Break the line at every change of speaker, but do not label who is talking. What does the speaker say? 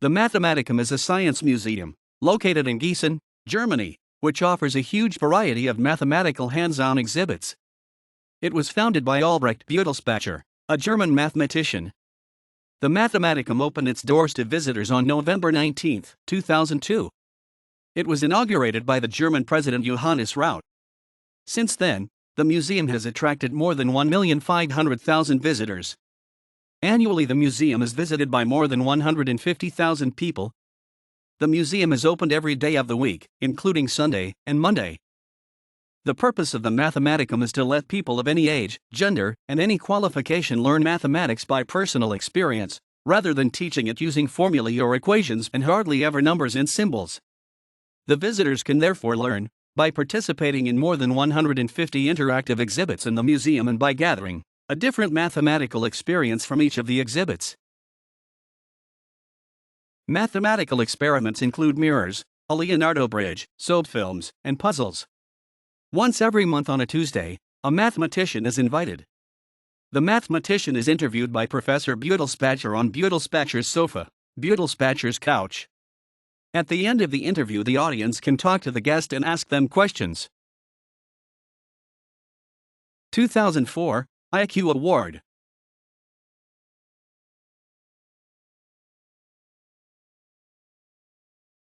The Mathematikum is a science museum, located in Gießen, Germany, which offers a huge variety of mathematical hands-on exhibits. It was founded by Albrecht Beutelspacher, a German mathematician. The Mathematikum opened its doors to visitors on November 19, 2002. It was inaugurated by the German President Johannes Rau. Since then, the museum has attracted more than 1,500,000 visitors. Annually, the museum is visited by more than 150,000 people. The museum is opened every day of the week, including Sunday and Monday. The purpose of the Mathematikum is to let people of any age, gender, and any qualification learn mathematics by personal experience, rather than teaching it using formulae or equations and hardly ever numbers and symbols. The visitors can therefore learn by participating in more than 150 interactive exhibits in the museum and by gathering a different mathematical experience from each of the exhibits. Mathematical experiments include mirrors, a Leonardo bridge, soap films, and puzzles. Once every month on a Tuesday, a mathematician is invited. The mathematician is interviewed by Professor Beutelspacher on Beutelspacher's sofa, Beutelspacher's couch. At the end of the interview, the audience can talk to the guest and ask them questions. 2004 IQ Award.